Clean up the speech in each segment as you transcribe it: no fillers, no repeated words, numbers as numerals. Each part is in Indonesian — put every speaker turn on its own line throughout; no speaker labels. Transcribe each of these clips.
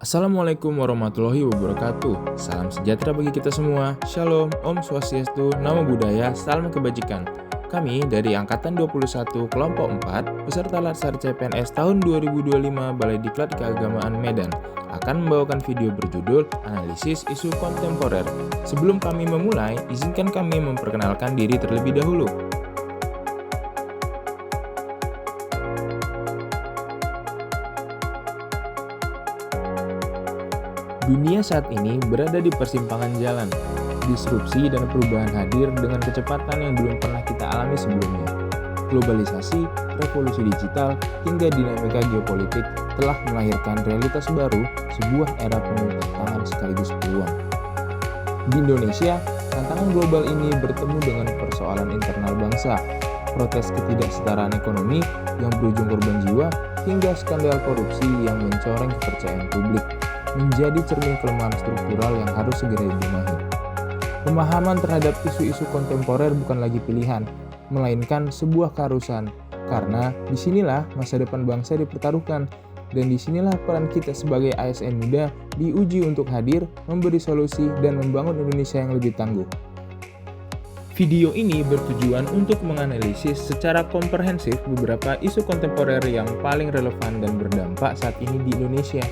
Assalamualaikum warahmatullahi wabarakatuh. Salam sejahtera bagi kita semua. Shalom, Om Swastiastu, Namo Buddhaya, Salam Kebajikan. Kami dari Angkatan 21 Kelompok 4, peserta Latsar CPNS tahun 2025 Balai Diklat Keagamaan Medan, akan membawakan video berjudul Analisis Isu Kontemporer. Sebelum kami memulai, izinkan kami memperkenalkan diri terlebih dahulu. Dunia saat ini berada di persimpangan jalan. Disrupsi dan perubahan hadir dengan kecepatan yang belum pernah kita alami sebelumnya. Globalisasi, revolusi digital, hingga dinamika geopolitik telah melahirkan realitas baru, sebuah era penuh tantangan sekaligus peluang. Di Indonesia, tantangan global ini bertemu dengan persoalan internal bangsa, protes ketidaksetaraan ekonomi yang berujung korban jiwa, hingga skandal korupsi yang mencoreng kepercayaan publik, menjadi cermin kelemahan struktural yang harus segera dibenahi. Pemahaman terhadap isu-isu kontemporer bukan lagi pilihan, melainkan sebuah keharusan, karena disinilah masa depan bangsa dipertaruhkan, dan disinilah peran kita sebagai ASN muda diuji untuk hadir, memberi solusi, dan membangun Indonesia yang lebih tangguh. Video ini bertujuan untuk menganalisis secara komprehensif beberapa isu kontemporer yang paling relevan dan berdampak saat ini di Indonesia.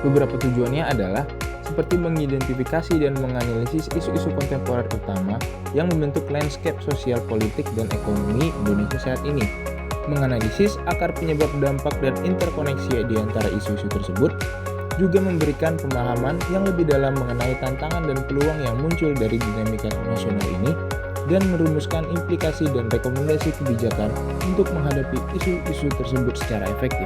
Beberapa tujuannya adalah seperti mengidentifikasi dan menganalisis isu-isu kontemporer utama yang membentuk landscape sosial politik dan ekonomi Indonesia saat ini, menganalisis akar penyebab dampak dan interkoneksi di antara isu-isu tersebut, juga memberikan pemahaman yang lebih dalam mengenai tantangan dan peluang yang muncul dari dinamika nasional ini, dan merumuskan implikasi dan rekomendasi kebijakan untuk menghadapi isu-isu tersebut secara efektif.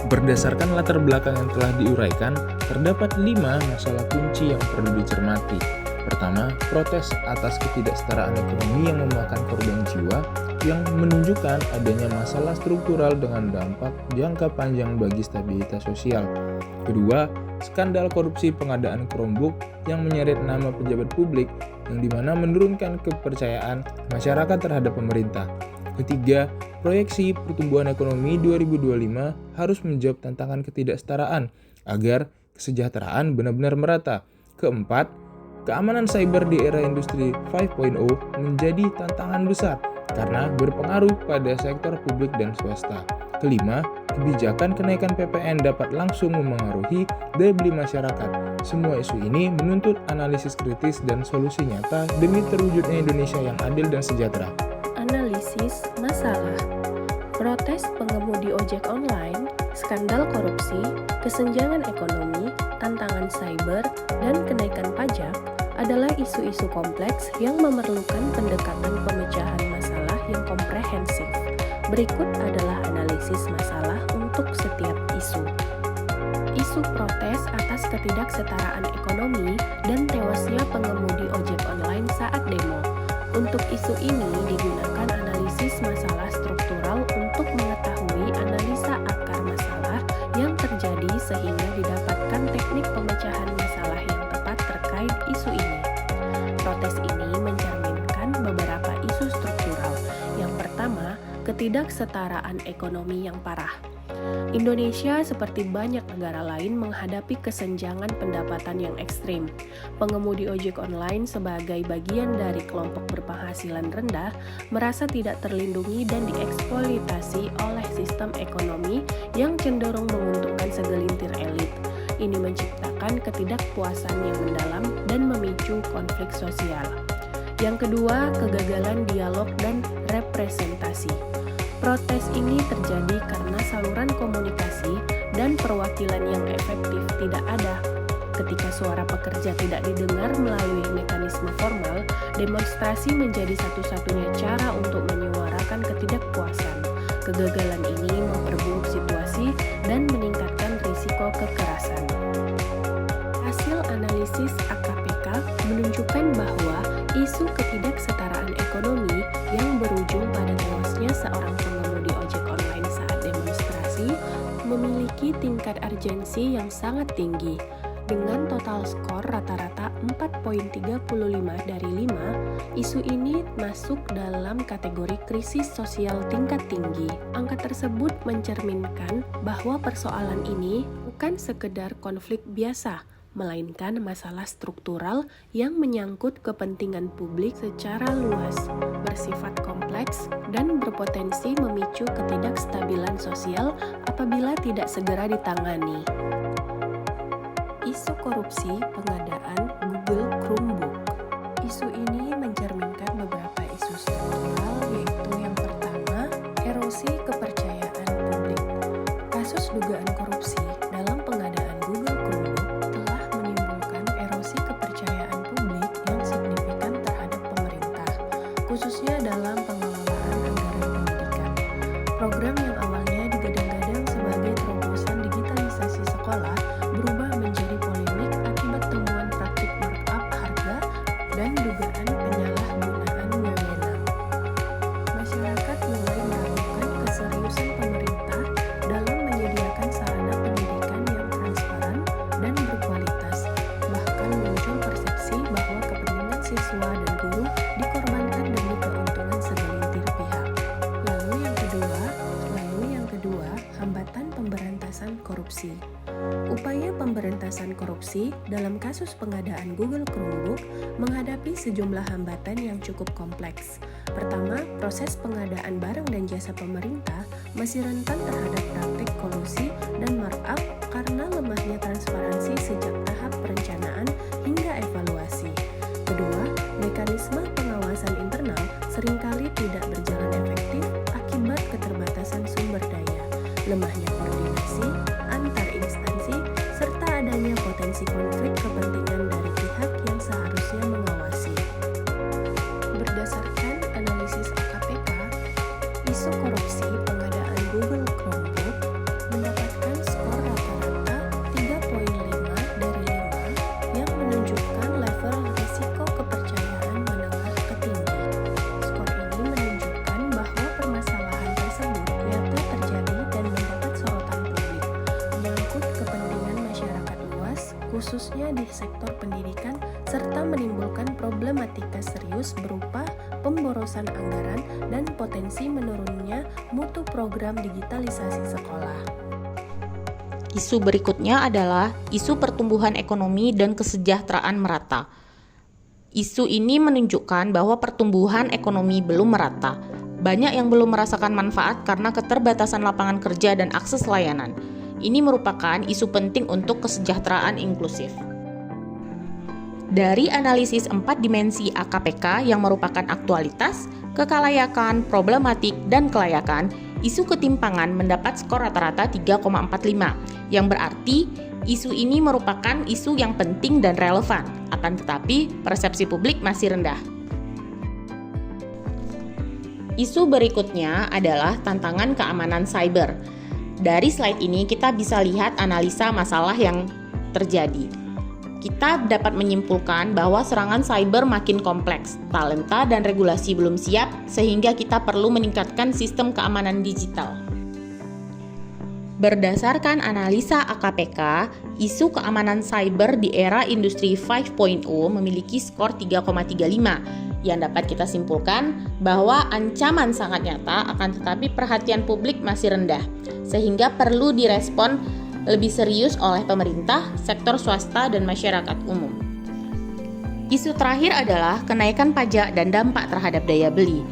Berdasarkan latar belakang yang telah diuraikan, terdapat 5 masalah kunci yang perlu dicermati. Pertama, protes atas ketidaksetaraan ekonomi yang memakan korban jiwa yang menunjukkan adanya masalah struktural dengan dampak jangka panjang bagi stabilitas sosial. Kedua, skandal korupsi pengadaan Chromebook yang menyeret nama pejabat publik yang dimana menurunkan kepercayaan masyarakat terhadap pemerintah. Ketiga, proyeksi pertumbuhan ekonomi 2025 harus menjawab tantangan ketidaksetaraan agar kesejahteraan benar-benar merata. Keempat, keamanan cyber di era industri 5.0 menjadi tantangan besar karena berpengaruh pada sektor publik dan swasta. Kelima, kebijakan kenaikan PPN dapat langsung memengaruhi daya beli masyarakat. Semua isu ini menuntut analisis kritis dan solusi nyata demi terwujudnya Indonesia yang adil dan sejahtera.
Analisis masalah, protes pengemudi ojek online, skandal korupsi, kesenjangan ekonomi, tantangan cyber, dan kenaikan pajak adalah isu-isu kompleks yang memerlukan pendekatan pemecahan masalah yang komprehensif. Berikut adalah analisis masalah untuk setiap isu. Isu protes atas ketidaksetaraan ekonomi dan tewasnya pengemudi ojek online saat demo. Untuk isu ini digunakan analisis masalah struktural untuk mengetahui analisa akar masalah yang terjadi sehingga didapatkan teknik pemecahan masalah yang tepat terkait isu ini. Protes ini mencerminkan beberapa isu struktural. Yang pertama, ketidaksetaraan ekonomi yang parah. Indonesia seperti banyak negara lain menghadapi kesenjangan pendapatan yang ekstrim. Pengemudi ojek online sebagai bagian dari kelompok berpenghasilan rendah merasa tidak terlindungi dan dieksploitasi oleh sistem ekonomi yang cenderung menguntungkan segelintir elit. Ini menciptakan ketidakpuasan yang mendalam dan memicu konflik sosial. Yang kedua, kegagalan dialog dan representasi. Protes ini terjadi karena saluran komunikasi dan perwakilan yang efektif tidak ada. Ketika suara pekerja tidak didengar melalui mekanisme formal, demonstrasi menjadi satu-satunya cara untuk menyuarakan ketidakpuasan. Kegagalan ini memperburuk situasi dan meningkatkan risiko kekerasan. Hasil analisis AKPK menunjukkan bahwa isu ketidaksetaraan ekonomi yang berujung pada tewasnya seorang pengemudi ojek online saat demonstrasi memiliki tingkat urgensi yang sangat tinggi. Dengan total skor rata-rata 4,35 dari 5, isu ini masuk dalam kategori krisis sosial tingkat tinggi. Angka tersebut mencerminkan bahwa persoalan ini bukan sekedar konflik biasa, melainkan masalah struktural yang menyangkut kepentingan publik secara luas, bersifat kompleks, dan berpotensi memicu ketidakstabilan sosial apabila tidak segera ditangani. Isu korupsi pengadaan Google Chromebook. Isu ini mencerminkan beberapa isu struktural, yaitu yang pertama, erosi kepercayaan publik. Kasus dugaan korupsi dalam pengadaan Google Chromebook telah menimbulkan erosi kepercayaan publik yang signifikan terhadap pemerintah, khususnya dalam pengelolaan anggaran pendidikan. Program yang awalnya digadang-gadang sebagai terobosan digitalisasi sekolah berubah menjadi polemik akibat temuan praktik markup harga dan dugaan penyalahgunaan wewenang. Masyarakat mulai meragukan keseriusan pemerintah dalam menyediakan sarana pendidikan yang transparan dan berkualitas. Bahkan muncul persepsi bahwa kepentingan siswa dan guru dikorbankan demi keuntungan segelintir pihak. Lalu yang kedua, hambatan pemberantasan korupsi. Upaya pemberantasan korupsi dalam kasus pengadaan Google Chromebook menghadapi sejumlah hambatan yang cukup kompleks. Pertama, proses pengadaan barang dan jasa pemerintah masih rentan terhadap praktik kolusi dan markup karena lemahnya transparansi sejak tahap perencanaan hingga evaluasi. Kedua, mekanisme pengawasan internal seringkali tidak berjalan efektif akibat keterbatasan sumber daya, lemahnya koordinasi antar instansi, serta adanya potensi konflik kepentingan dari pihak yang seharusnya mengawasi. Berdasarkan analisis AKPK, isu korupsi pengadaan Google Chromebook mendapatkan skor rata-rata 3,5 dari 5 yang menunjukkan level risiko kepercayaan menengah ke tinggi. Skor ini menunjukkan bahwa permasalahan tersebut nyata terjadi dan mendapat sorotan publik, menyangkut kepentingan masyarakat luas, khususnya di sektor pendidikan, serta menimbulkan problematika serius berupa pemborosan anggaran dan potensi menurunnya mutu program digitalisasi sekolah.
Isu berikutnya adalah isu pertumbuhan ekonomi dan kesejahteraan merata. Isu ini menunjukkan bahwa pertumbuhan ekonomi belum merata. Banyak yang belum merasakan manfaat karena keterbatasan lapangan kerja dan akses layanan. Ini merupakan isu penting untuk kesejahteraan inklusif. Dari analisis 4 dimensi AKPK yang merupakan aktualitas, kekalayakan, problematik, dan kelayakan, isu ketimpangan mendapat skor rata-rata 3,45, yang berarti isu ini merupakan isu yang penting dan relevan, akan tetapi persepsi publik masih rendah. Isu berikutnya adalah tantangan keamanan cyber. Dari slide ini kita bisa lihat analisa masalah yang terjadi. Kita dapat menyimpulkan bahwa serangan cyber makin kompleks, talenta dan regulasi belum siap, sehingga kita perlu meningkatkan sistem keamanan digital. Berdasarkan analisa AKPK, isu keamanan cyber di era industri 5.0 memiliki skor 3,35, yang dapat kita simpulkan bahwa ancaman sangat nyata, akan tetapi perhatian publik masih rendah, sehingga perlu direspon lebih serius oleh pemerintah, sektor swasta, dan masyarakat umum. Isu terakhir adalah kenaikan pajak dan dampak terhadap daya beli.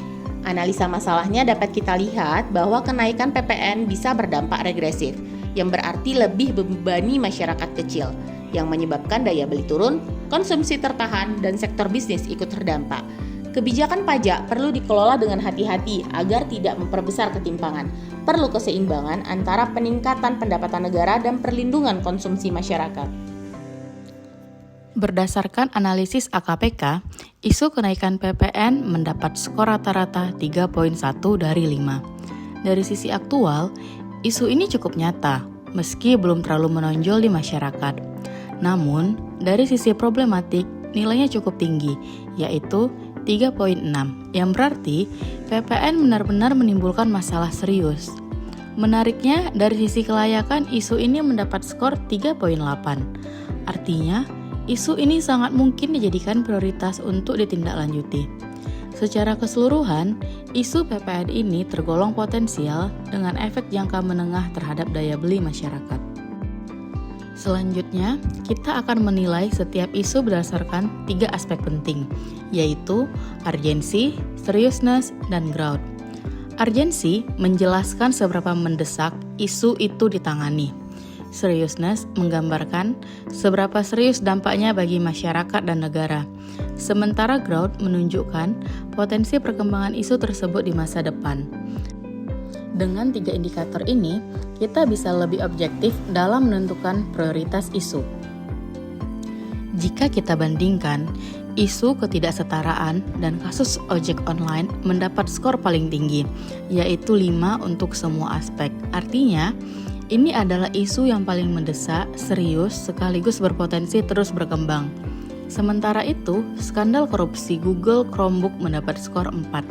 Analisa masalahnya dapat kita lihat bahwa kenaikan PPN bisa berdampak regresif, yang berarti lebih membebani masyarakat kecil, yang menyebabkan daya beli turun, konsumsi tertahan, dan sektor bisnis ikut terdampak. Kebijakan pajak perlu dikelola dengan hati-hati agar tidak memperbesar ketimpangan. Perlu keseimbangan antara peningkatan pendapatan negara dan perlindungan konsumsi masyarakat.
Berdasarkan analisis AKPK, isu kenaikan PPN mendapat skor rata-rata 3,1 dari 5. Dari sisi aktual, isu ini cukup nyata, meski belum terlalu menonjol di masyarakat. Namun, dari sisi problematik, nilainya cukup tinggi, yaitu 3,6, yang berarti PPN benar-benar menimbulkan masalah serius. Menariknya, dari sisi kelayakan, isu ini mendapat skor 3,8. Artinya, isu ini sangat mungkin dijadikan prioritas untuk ditindaklanjuti. Secara keseluruhan, isu PPN ini tergolong potensial dengan efek jangka menengah terhadap daya beli masyarakat. Selanjutnya, kita akan menilai setiap isu berdasarkan 3 aspek penting, yaitu urgensi, seriousness, dan growth. Urgensi menjelaskan seberapa mendesak isu itu ditangani. Seriousness menggambarkan seberapa serius dampaknya bagi masyarakat dan negara. Sementara growth menunjukkan potensi perkembangan isu tersebut di masa depan. Dengan 3 indikator ini, kita bisa lebih objektif dalam menentukan prioritas isu. Jika kita bandingkan, isu ketidaksetaraan dan kasus ojek online mendapat skor paling tinggi, yaitu 5 untuk semua aspek. Artinya, ini adalah isu yang paling mendesak, serius, sekaligus berpotensi terus berkembang. Sementara itu, skandal korupsi Google Chromebook mendapat skor 4.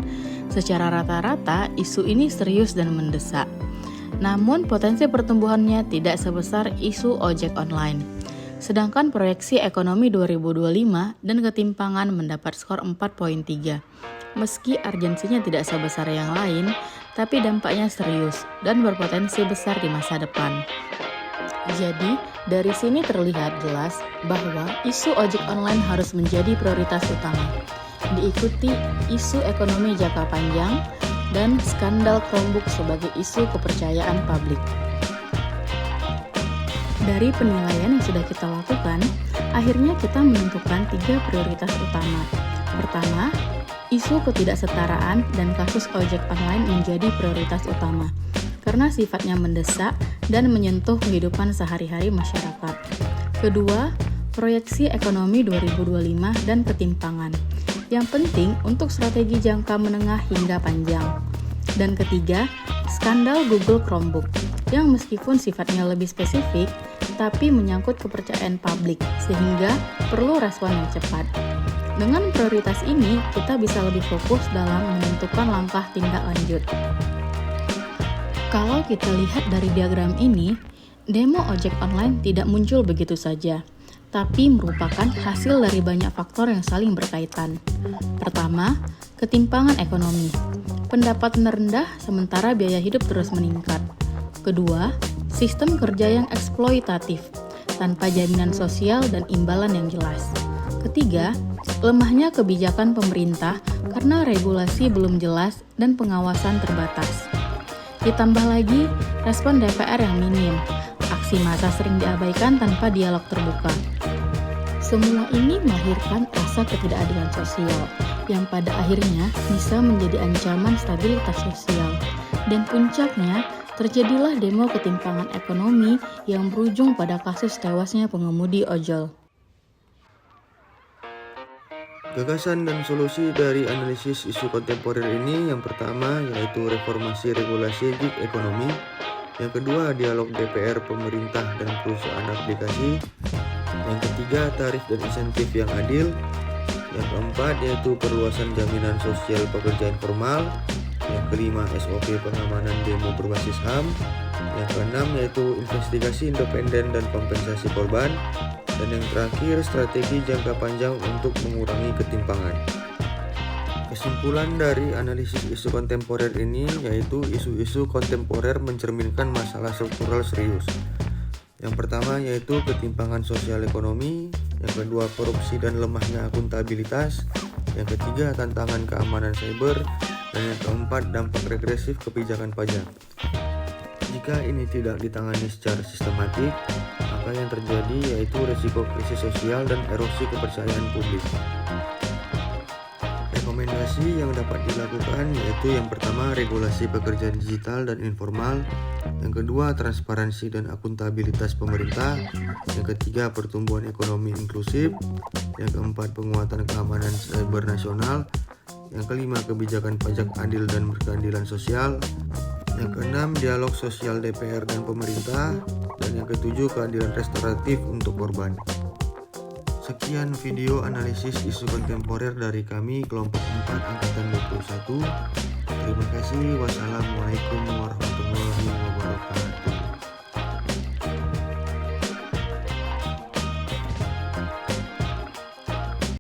Secara rata-rata, isu ini serius dan mendesak. Namun, potensi pertumbuhannya tidak sebesar isu ojek online. Sedangkan proyeksi ekonomi 2025 dan ketimpangan mendapat skor 4,3. Meski urgensinya tidak sebesar yang lain, tapi dampaknya serius dan berpotensi besar di masa depan. Jadi, dari sini terlihat jelas bahwa isu ojek online harus menjadi prioritas utama. Diikuti isu ekonomi jangka panjang dan skandal Chromebook sebagai isu kepercayaan publik. Dari penilaian yang sudah kita lakukan, akhirnya kita menentukan 3 prioritas utama. Pertama, isu ketidaksetaraan dan kasus ojek online menjadi prioritas utama karena sifatnya mendesak dan menyentuh kehidupan sehari-hari masyarakat. Kedua, proyeksi ekonomi 2025 dan ketimpangan yang penting untuk strategi jangka menengah hingga panjang. Dan ketiga, skandal Google Chromebook yang meskipun sifatnya lebih spesifik, tapi menyangkut kepercayaan publik sehingga perlu respon yang cepat. Dengan prioritas ini, kita bisa lebih fokus dalam menentukan langkah tindak lanjut. Kalau kita lihat dari diagram ini, demo ojek online tidak muncul begitu saja, tapi merupakan hasil dari banyak faktor yang saling berkaitan. Pertama, ketimpangan ekonomi. Pendapatan rendah sementara biaya hidup terus meningkat. Kedua, sistem kerja yang eksploitatif, tanpa jaminan sosial dan imbalan yang jelas. Ketiga, lemahnya kebijakan pemerintah karena regulasi belum jelas dan pengawasan terbatas. Ditambah lagi, respon DPR yang minim, aksi massa sering diabaikan tanpa dialog terbuka. Semua ini melahirkan rasa ketidakadilan sosial yang pada akhirnya bisa menjadi ancaman stabilitas sosial. Dan puncaknya, terjadilah demo ketimpangan ekonomi yang berujung pada kasus tewasnya pengemudi ojol.
Gagasan dan solusi dari analisis isu kontemporer ini yang pertama yaitu reformasi regulasi gig ekonomi, yang kedua dialog DPR, pemerintah, dan perusahaan aplikasi, yang ketiga tarif dan insentif yang adil, yang keempat yaitu perluasan jaminan sosial pekerja informal, yang kelima SOP pengamanan demo berbasis HAM, yang keenam yaitu investigasi independen dan kompensasi korban, dan yang terakhir strategi jangka panjang untuk mengurangi ketimpangan. Kesimpulan dari analisis isu kontemporer ini yaitu isu-isu kontemporer mencerminkan masalah struktural serius. Yang pertama yaitu ketimpangan sosial ekonomi, yang kedua korupsi dan lemahnya akuntabilitas, yang ketiga tantangan keamanan cyber, dan yang keempat dampak regresif kebijakan pajak. Jika ini tidak ditangani secara sistematik, maka yang terjadi yaitu risiko krisis sosial dan erosi kepercayaan publik. Rekomendasi yang dapat dilakukan yaitu yang pertama regulasi pekerja digital dan informal, yang kedua transparansi dan akuntabilitas pemerintah, yang ketiga pertumbuhan ekonomi inklusif, yang keempat penguatan keamanan cyber nasional, yang kelima kebijakan pajak adil dan berkeadilan sosial, yang keenam dialog sosial DPR dan pemerintah, dan yang ketujuh keadilan restoratif untuk korban. Sekian video analisis isu kontemporer dari kami kelompok 4 angkatan 21. Terima kasih. Wassalamualaikum warahmatullahi wabarakatuh.